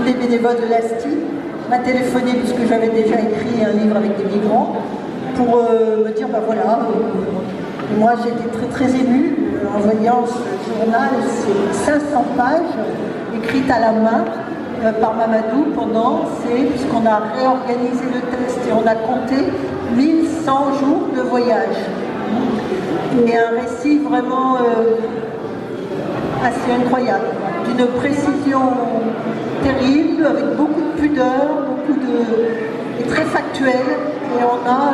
une des bénévoles de l'ASTI m'a téléphoné puisque j'avais déjà écrit un livre avec des migrants pour me dire, ben voilà, moi j'étais très émue en voyant ce journal, c'est 500 pages écrites à la main par Mamadou puisqu'on a réorganisé le test et on a compté 1100 jours de voyage. Et un récit vraiment assez incroyable, d'une précision terrible, avec beaucoup de pudeur, et très factuel. Et on a,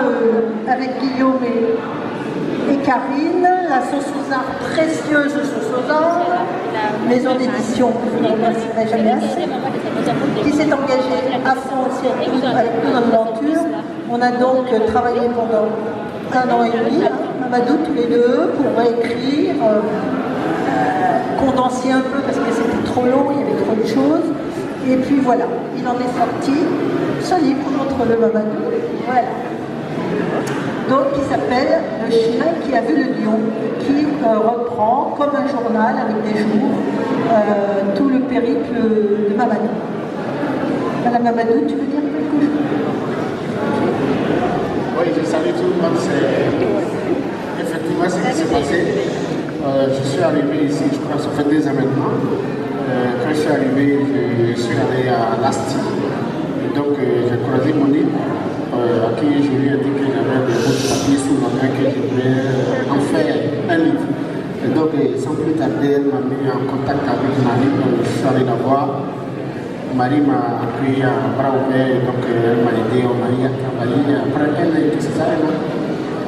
avec Guillaume et Karine, la sauce aux arbres, précieuse sauce aux arbres, maison d'édition, je ne remercierai jamais assez, qui s'est engagée à fond aussi avec nous dans l'aventure. On a donc travaillé pendant 1 an et demi, Mamadou, tous les deux, pour réécrire, condenser un peu parce que c'était trop long, il y avait trop de choses. Et puis voilà, il en est sorti ce livre contre le Mamadou. Voilà. Donc il s'appelle Le chien qui a vu le lion, qui reprend comme un journal avec des jours tout le périple de Mamadou. Madame Mamadou, tu veux dire quelque chose? Oui, je salue tout le monde. Effectivement, ce qui s'est passé. Je suis arrivé ici, je crois que ça fait 2 ans maintenant. Quand je suis arrivé, je suis allé à l'ASTI. Et donc, j'ai croisé Monique, à qui je lui ai dit que j'avais des bouts de papier sous la main, que je voulais en faire un livre. Et donc, sans plus tarder, elle m'a mis en contact avec Marie, donc je suis allé la voir. Marie m'a accueilli à bras ouverts, donc elle m'a aidé, on a travaillé. Après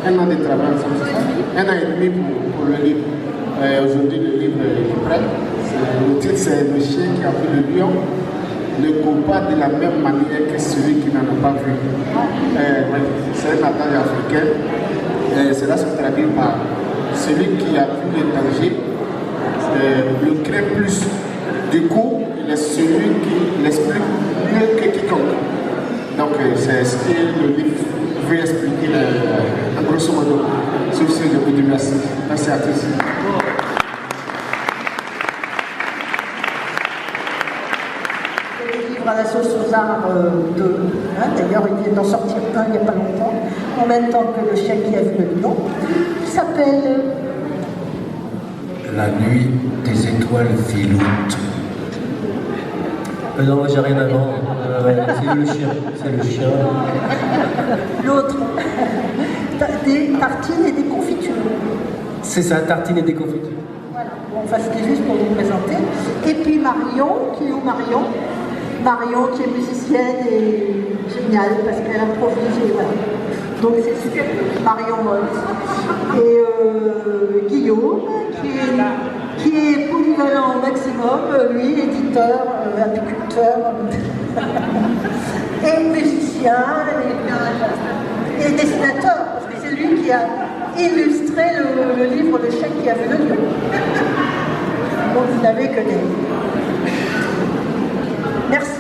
un an de travail ensemble, c'est ça? 1 an et demi pour le livre. Aujourd'hui, le livre est prêt. Le titre, c'est Le chien qui a vu le lion. Ne court pas de la même manière que celui qui n'en a pas vu. Oui, c'est un adage africain. Cela se traduit par celui qui a vu le danger, le craint plus. Du coup, il est celui qui l'explique mieux que quiconque. Donc, c'est ce que le livre veut expliquer en grosso modo. Sur ce, je vous dis merci. Merci à tous. À la sauce aux arbres d'ailleurs il vient d'en sortir un il n'y a pas longtemps, en même temps que Le chien qui a vu le lion, qui s'appelle La nuit des étoiles filoutes. Non, j'ai rien à vendre. C'est le chien. L'autre, des tartines et des confitures. C'est ça, tartines et des confitures. Voilà, bon, enfin c'était juste pour vous présenter. Et puis Marion, qui est où Marion? Marion qui est musicienne et géniale parce qu'elle improvise et voilà. Donc c'est super. Marion et Guillaume qui est polyvalent au maximum, lui éditeur, apiculteur et musicien et dessinateur parce que c'est lui qui a illustré le livre Le chien qui a vu le lion. Donc vous n'avez que des... Merci.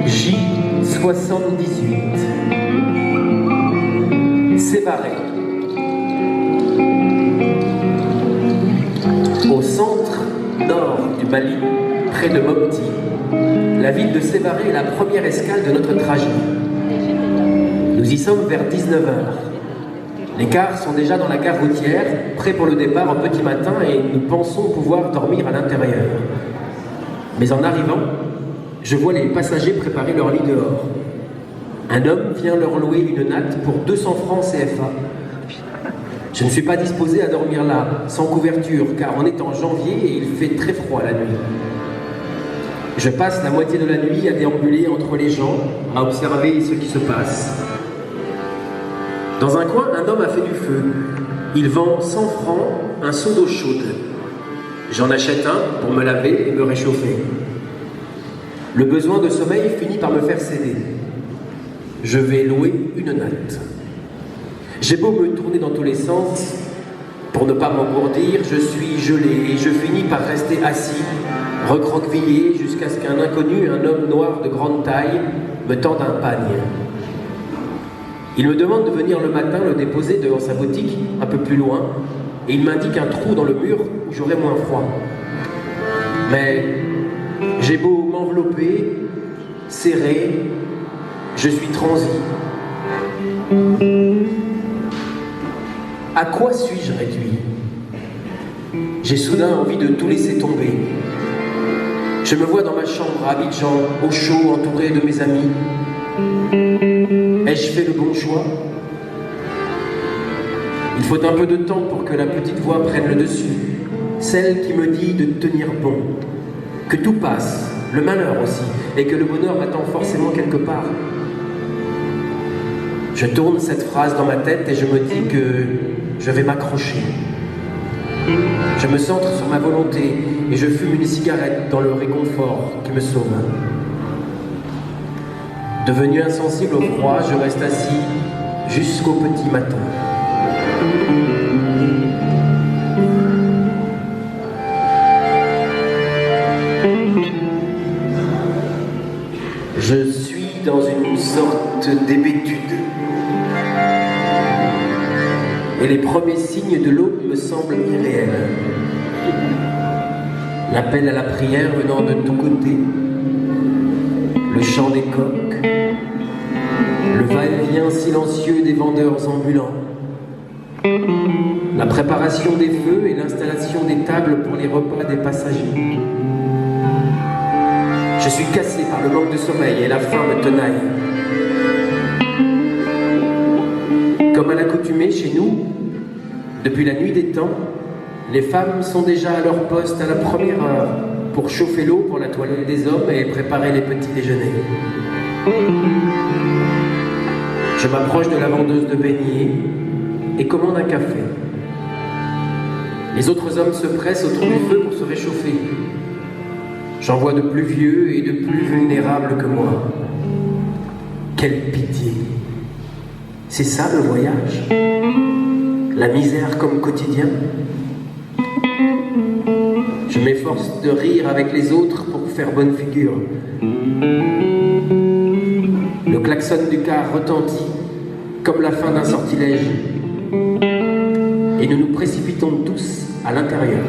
J78 Sévaré. Au centre nord du Mali, près de Mopti, la ville de Sévaré est la première escale de notre trajet. Nous y sommes vers 19h. Les cars sont déjà dans la gare routière, prêts pour le départ au petit matin et nous pensons pouvoir dormir à l'intérieur. Mais en arrivant, je vois les passagers préparer leur lit dehors. Un homme vient leur louer une natte pour 200 francs CFA. Je ne suis pas disposé à dormir là, sans couverture, car on est en janvier et il fait très froid la nuit. Je passe la moitié de la nuit à déambuler entre les gens, à observer ce qui se passe. Dans un coin, un homme a fait du feu. Il vend 100 francs un seau d'eau chaude. J'en achète un pour me laver et me réchauffer. Le besoin de sommeil finit par me faire céder. Je vais louer une natte. J'ai beau me tourner dans tous les sens, Pour ne pas m'engourdir, je suis gelé et je finis par rester assis, recroquevillé, jusqu'à ce qu'un inconnu, un homme noir de grande taille, me tende un pagne. Il me demande de venir le matin le déposer devant sa boutique, un peu plus loin, et il m'indique un trou dans le mur où j'aurai moins froid. Mais j'ai beau m'envelopper, serrer, je suis transi. À quoi suis-je réduit? J'ai soudain envie de tout laisser tomber. Je me vois dans ma chambre à Abidjan, au chaud, entouré de mes amis. Ai-je fait le bon choix? Il faut un peu de temps pour que la petite voix prenne le dessus, celle qui me dit de tenir bon, que tout passe, le malheur aussi, et que le bonheur m'attend forcément quelque part. Je tourne cette phrase dans ma tête et je me dis que je vais m'accrocher. Je me centre sur ma volonté et je fume une cigarette dans le réconfort qui me sauve. Devenu insensible au froid, je reste assis jusqu'au petit matin. Je suis dans une sorte d'hébétude. Et les premiers signes de l'aube me semblent irréels. L'appel à la prière venant de tous côtés, le chant des coqs, le va-et-vient silencieux des vendeurs ambulants, la préparation des feux et l'installation des tables pour les repas des passagers. Je suis cassé par le manque de sommeil et la faim me tenaille. Comme à l'accoutumée chez nous, depuis la nuit des temps, les femmes sont déjà à leur poste à la première heure pour chauffer l'eau pour la toilette des hommes et préparer les petits déjeuners. Je m'approche de la vendeuse de beignets et commande un café. Les autres hommes se pressent autour du feu pour se réchauffer. J'en vois de plus vieux et de plus vulnérables que moi. Quelle pitié! C'est ça le voyage? La misère comme quotidien? Je m'efforce de rire avec les autres pour faire bonne figure. Le klaxon du car retentit comme la fin d'un sortilège. Et nous nous précipitons tous à l'intérieur.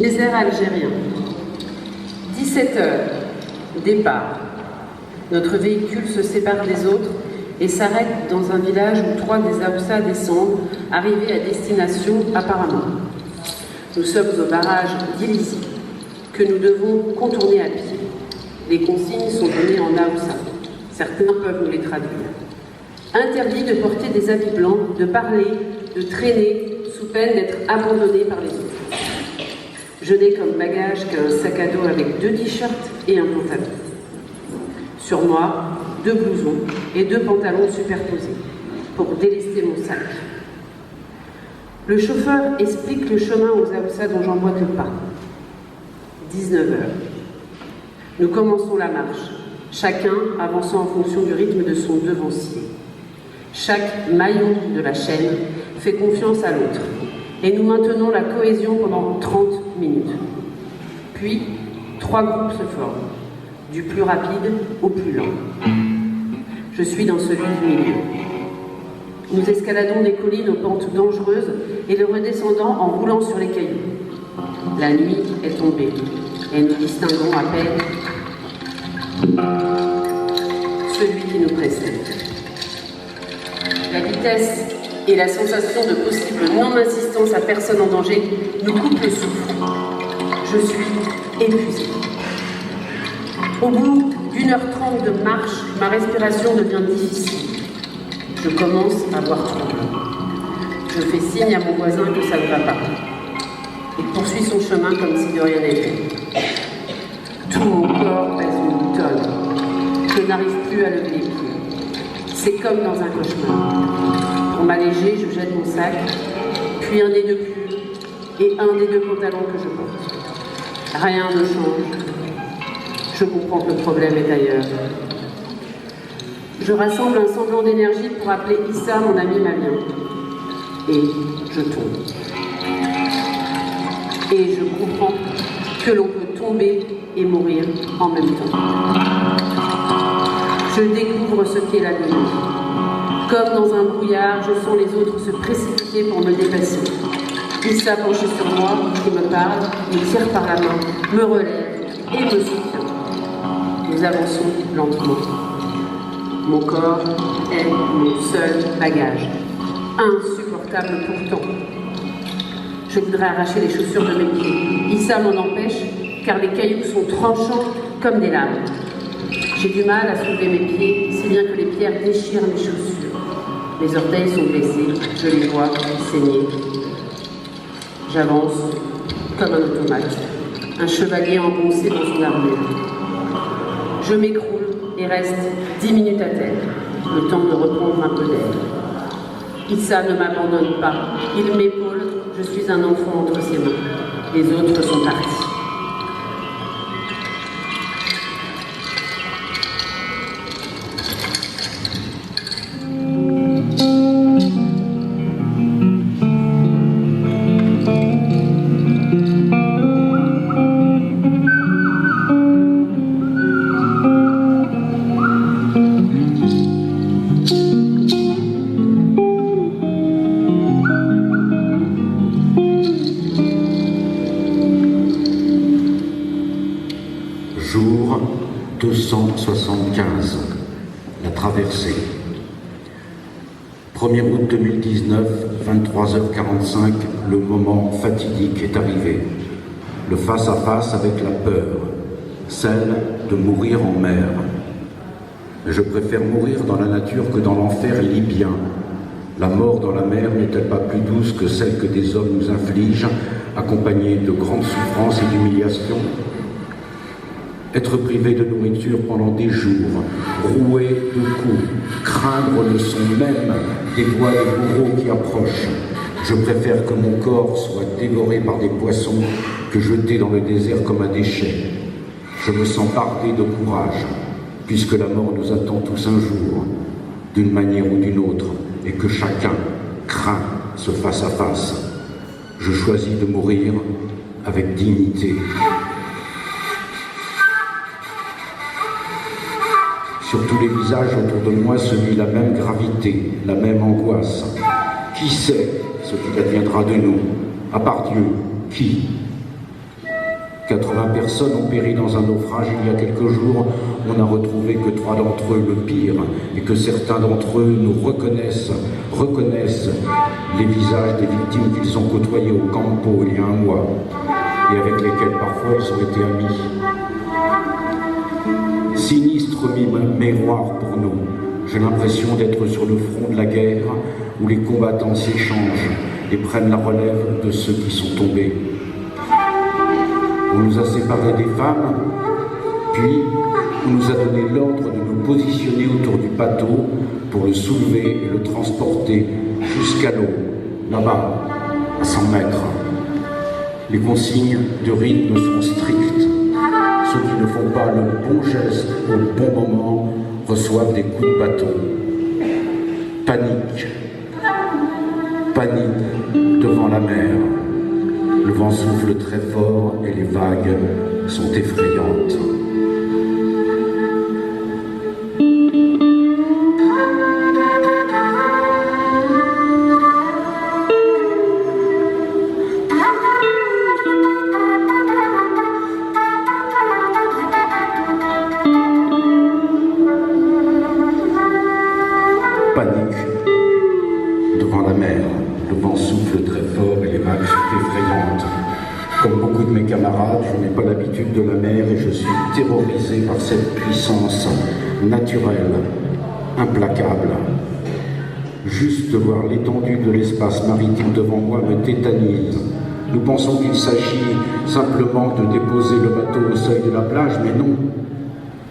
Désert algérien. 17h, départ. Notre véhicule se sépare des autres et s'arrête dans un village où 3 des Haoussa descendent, arrivés à destination apparemment. Nous sommes au barrage d'Ilizi, que nous devons contourner à pied. Les consignes sont données en Haoussa. Certains peuvent nous les traduire. Interdit de porter des habits blancs, de parler, de traîner, sous peine d'être abandonné par les autres. Je n'ai comme bagage qu'un sac à dos avec 2 t-shirts et un pantalon. Sur moi, 2 blousons et 2 pantalons superposés pour délester mon sac. Le chauffeur explique le chemin aux Haoussa dont j'emboîte le pas. 19h. Nous commençons la marche, chacun avançant en fonction du rythme de son devancier. Chaque maillon de la chaîne fait confiance à l'autre. Et nous maintenons la cohésion pendant 30 minutes. Puis, 3 groupes se forment, du plus rapide au plus lent. Je suis dans celui du milieu. Nous escaladons des collines aux pentes dangereuses et le redescendant en roulant sur les cailloux. La nuit est tombée et nous distinguons à peine celui qui nous précède. La vitesse et la sensation de possible non-assistance à personne en danger nous coupent le souffle. Je suis épuisée. Au bout d'1h30 de marche, ma respiration devient difficile. Je commence à avoir trop. Je fais signe à mon voisin que ça ne va pas. Il poursuit son chemin comme si de rien n'était. Tout mon corps pèse une tonne. Je n'arrive plus à lever les pieds. C'est comme dans un cauchemar. Pour m'alléger, je jette mon sac, puis un nez de plus, et un des deux pantalons que je porte. Rien ne change. Je comprends que le problème est ailleurs. Je rassemble un semblant d'énergie pour appeler Issa, mon ami malien. Et je tombe. Et je comprends que l'on peut tomber et mourir en même temps. Je découvre ce qu'est la nuit. Comme dans un brouillard, je sens les autres se précipiter pour me dépasser. Issa penché sur moi, qui me parle, me tire par la main, me relève et me soutient. Nous avançons lentement. Mon corps est mon seul bagage. Insupportable pourtant. Je voudrais arracher les chaussures de mes pieds. Issa m'en empêche, car les cailloux sont tranchants comme des lames. J'ai du mal à soulever mes pieds, si bien que les pierres déchirent mes chaussures. Mes orteils sont blessés, je les vois saigner. J'avance comme un automate, un chevalier engoncé dans une armure. Je m'écroule et reste 10 minutes à terre, le temps de reprendre un peu d'air. Issa ne m'abandonne pas, il m'épaule, je suis un enfant entre ses mains. Les autres sont partis. Jour 275, la traversée. 1er août 2019, 23h45, le moment fatidique est arrivé. Le face-à-face avec la peur, celle de mourir en mer. Je préfère mourir dans la nature que dans l'enfer libyen. La mort dans la mer n'est-elle pas plus douce que celle que des hommes nous infligent, accompagnée de grandes souffrances et d'humiliations ? Être privé de nourriture pendant des jours, roué de coups, craindre le son même des voix des bourreaux qui approchent. Je préfère que mon corps soit dévoré par des poissons que jeté dans le désert comme un déchet. Je me sens bardé de courage, puisque la mort nous attend tous un jour, d'une manière ou d'une autre, et que chacun craint ce face-à-face. Je choisis de mourir avec dignité. Sur tous les visages autour de moi se vit la même gravité, la même angoisse. Qui sait ce qu'il adviendra de nous? À part Dieu, qui? 80 personnes ont péri dans un naufrage il y a quelques jours. On n'a retrouvé que 3 d'entre eux, le pire, et que certains d'entre eux nous reconnaissent les visages des victimes qu'ils ont côtoyées au campo il y a un mois, et avec lesquels parfois ils ont été amis. Sinistre miroir pour nous. J'ai l'impression d'être sur le front de la guerre où les combattants s'échangent et prennent la relève de ceux qui sont tombés. On nous a séparés des femmes, puis on nous a donné l'ordre de nous positionner autour du bateau pour le soulever et le transporter jusqu'à l'eau, là-bas, à 100 mètres. Les consignes de rythme sont strictes. Ceux qui ne font pas le bon geste au bon moment reçoivent des coups de bâton. Panique. Panique devant la mer. Le vent souffle très fort et les vagues sont effrayantes. Panique devant la mer. Le vent souffle très fort et les vagues sont effrayantes. Comme beaucoup de mes camarades, je n'ai pas l'habitude de la mer et je suis terrorisé par cette puissance naturelle, implacable. Juste de voir l'étendue de l'espace maritime devant moi me tétanise. Nous pensons qu'il s'agit simplement de déposer le bateau au seuil de la plage, mais non.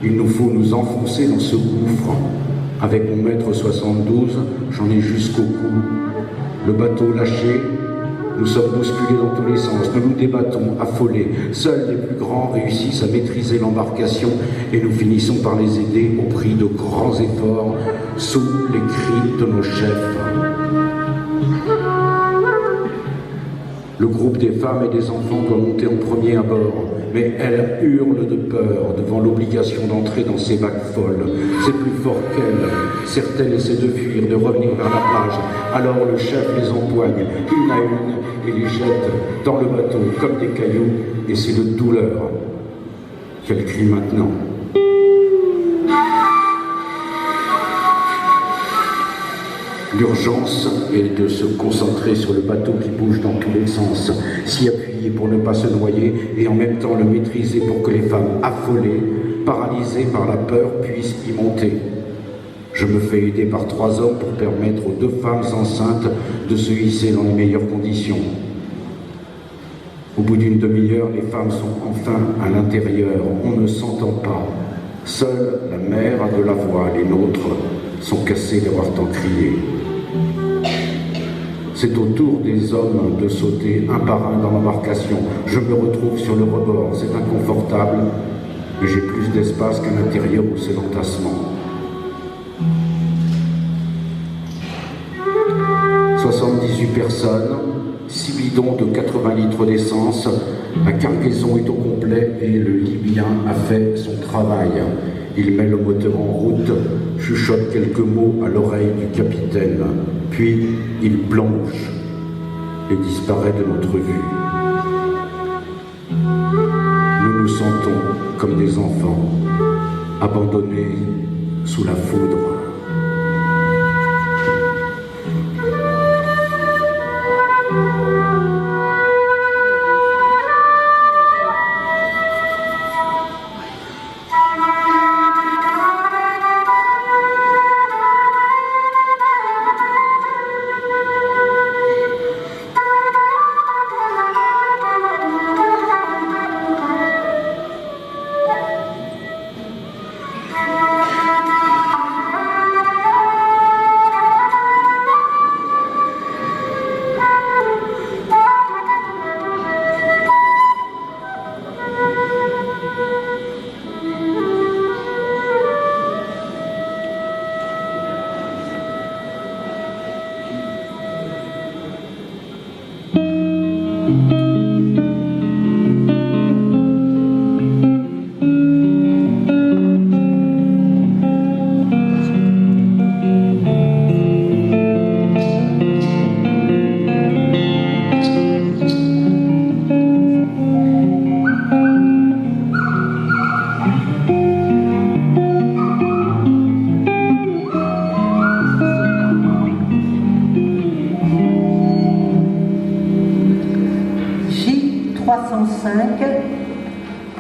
Il nous faut nous enfoncer dans ce gouffre. Avec mon 1,72 m, j'en ai jusqu'au cou. Le bateau lâché, Nous sommes bousculés dans tous les sens, nous nous débattons, affolés. Seuls les plus grands réussissent à maîtriser l'embarcation et nous finissons par les aider au prix de grands efforts sous les cris de nos chefs. Le groupe des femmes et des enfants doit monter en premier à bord, mais elles hurlent de peur devant l'obligation d'entrer dans ces vagues folles. C'est plus fort qu'elles. Certaines essaient de fuir, de revenir vers la plage. Alors le chef les empoigne, une à une, et les jette dans le bateau comme des cailloux, et c'est de douleur qu'elles crient maintenant. L'urgence est de se concentrer sur le bateau qui bouge dans tous les sens, s'y appuyer pour ne pas se noyer et en même temps le maîtriser pour que les femmes affolées, paralysées par la peur, puissent y monter. Je me fais aider par 3 hommes pour permettre aux 2 femmes enceintes de se hisser dans les meilleures conditions. Au bout d'une demi-heure, les femmes sont enfin à l'intérieur. On ne s'entend pas. Seule la mère a de la voix, les nôtres sont cassés d'avoir tant crié. C'est au tour des hommes de sauter un par un dans l'embarcation. Je me retrouve sur le rebord, c'est inconfortable, mais j'ai plus d'espace qu'à l'intérieur où c'est l'entassement. 78 personnes, 6 bidons de 80 litres d'essence, la cargaison est au complet et le Libyen a fait son travail. Il met le moteur en route, chuchote quelques mots à l'oreille du capitaine, puis il plonge et disparaît de notre vue. Nous nous sentons comme des enfants, abandonnés sous la foudre.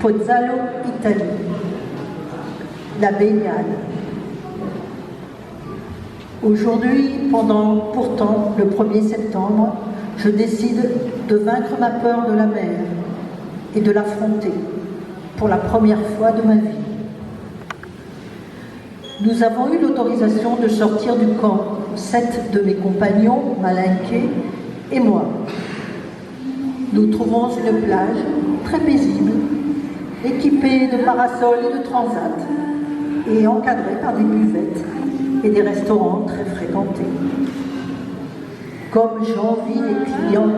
Pozzallo, Italie. La baignade. Aujourd'hui, pourtant, le 1er septembre, je décide de vaincre ma peur de la mer et de l'affronter pour la première fois de ma vie. Nous avons eu l'autorisation de sortir du camp, 7 de mes compagnons, Malinké et moi. Nous trouvons une plage très paisible, équipée de parasols et de transats, et encadrée par des buvettes et des restaurants très fréquentés. Comme j'envie les clients,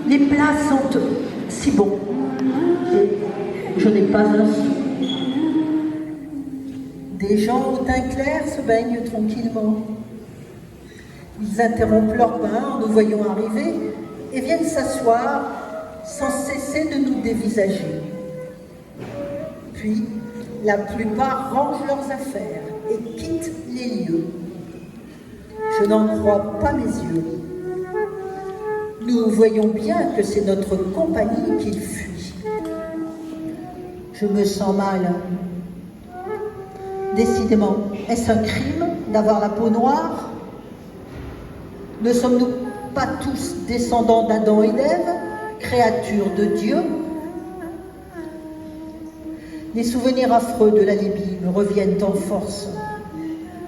les plats sont si bons, et je n'ai pas un sou. Des gens au teint clair se baignent tranquillement. Ils interrompent leur bain en nous voyant arriver et viennent s'asseoir sans cesser de nous dévisager. Puis, la plupart rangent leurs affaires et quittent les lieux. Je n'en crois pas mes yeux. Nous voyons bien que c'est notre compagnie qu'ils fuient. Je me sens mal. Décidément, est-ce un crime d'avoir la peau noire ? Ne sommes-nous pas tous descendants d'Adam et d'Ève, créatures de Dieu ? Les souvenirs affreux de la Libye me reviennent en force.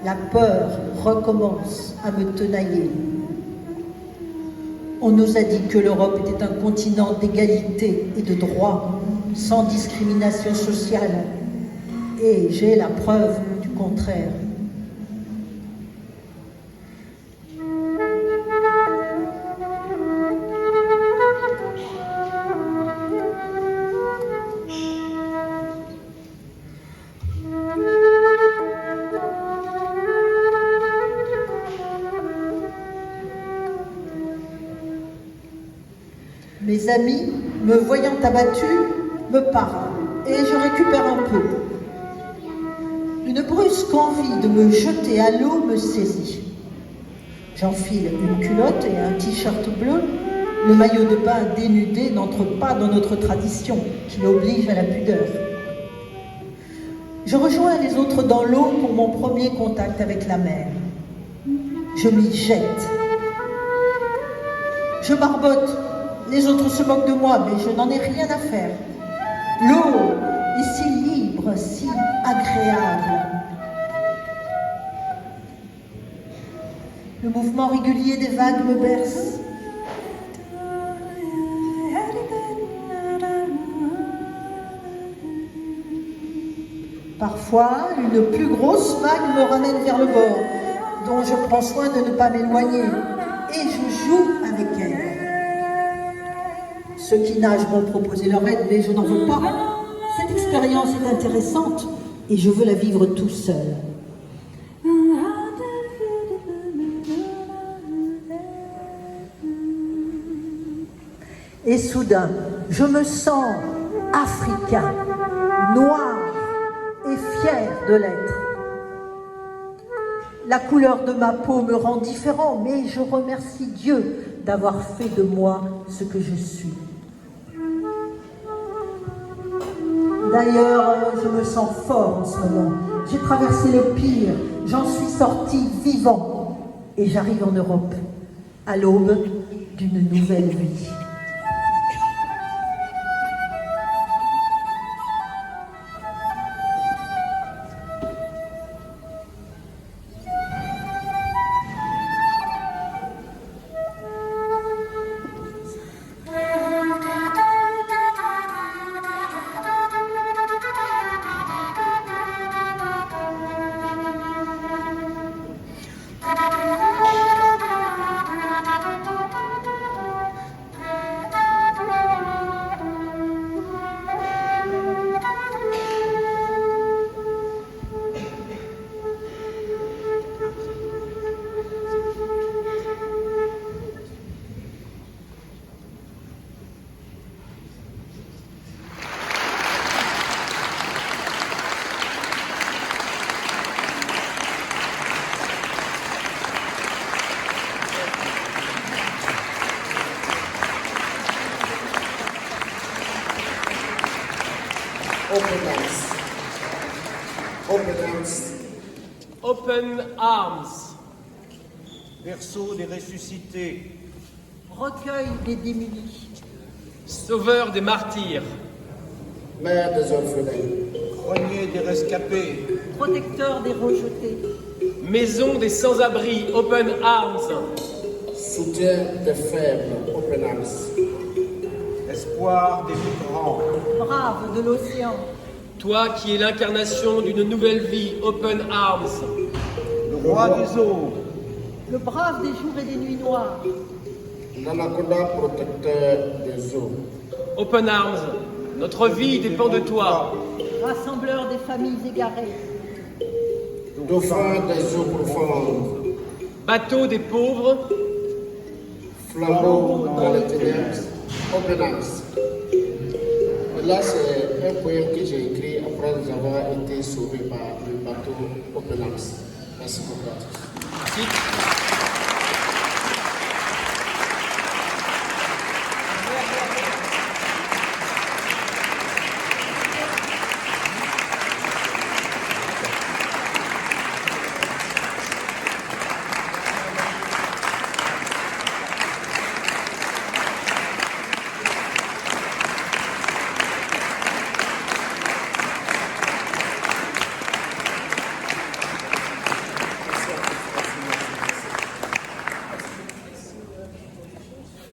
La peur recommence à me tenailler. On nous a dit que l'Europe était un continent d'égalité et de droit, sans discrimination sociale. Et j'ai la preuve du contraire. Mes amis, me voyant abattu, me parlent et je récupère un peu. Une brusque envie de me jeter à l'eau me saisit. J'enfile une culotte et un t-shirt bleu. Le maillot de bain dénudé n'entre pas dans notre tradition, qui oblige à la pudeur. Je rejoins les autres dans l'eau pour mon premier contact avec la mer. Je m'y jette. Je barbote. Les autres se moquent de moi, mais je n'en ai rien à faire. L'eau est si libre, si agréable. Le mouvement régulier des vagues me berce. Parfois, une plus grosse vague me ramène vers le bord, dont je prends soin de ne pas m'éloigner, et je joue avec elle. Ceux qui nagent vont proposer leur aide, mais je n'en veux pas. Cette expérience est intéressante et je veux la vivre tout seul. Et soudain, je me sens africain, noir et fier de l'être. La couleur de ma peau me rend différent, mais je remercie Dieu d'avoir fait de moi ce que je suis. D'ailleurs, je me sens fort en ce moment. J'ai traversé le pire, j'en suis sorti vivant et j'arrive en Europe, à l'aube d'une nouvelle vie. Open Arms. Berceau des ressuscités. Recueil des démunis. Sauveur des martyrs. Mère des orphelins. Grenier des rescapés. Protecteur des rejetés. Maison des sans-abri. Open Arms. Soutien des faibles. Open Arms. Espoir des migrants. Brave de l'océan. Toi qui es l'incarnation d'une nouvelle vie. Open Arms. Le roi des eaux. Le brave des jours et des nuits noires. L'anaconda protecteur des eaux. Open Arms. Notre vie dépend de toi. Rassembleur des familles égarées. Dauphin des eaux profondes. Bateau des pauvres. Flambeau dans les ténèbres. Open Arms. Et là, c'est un poème que j'ai écrit après avoir été sauvé par le bateau Open Arms. Merci beaucoup à tous. Merci.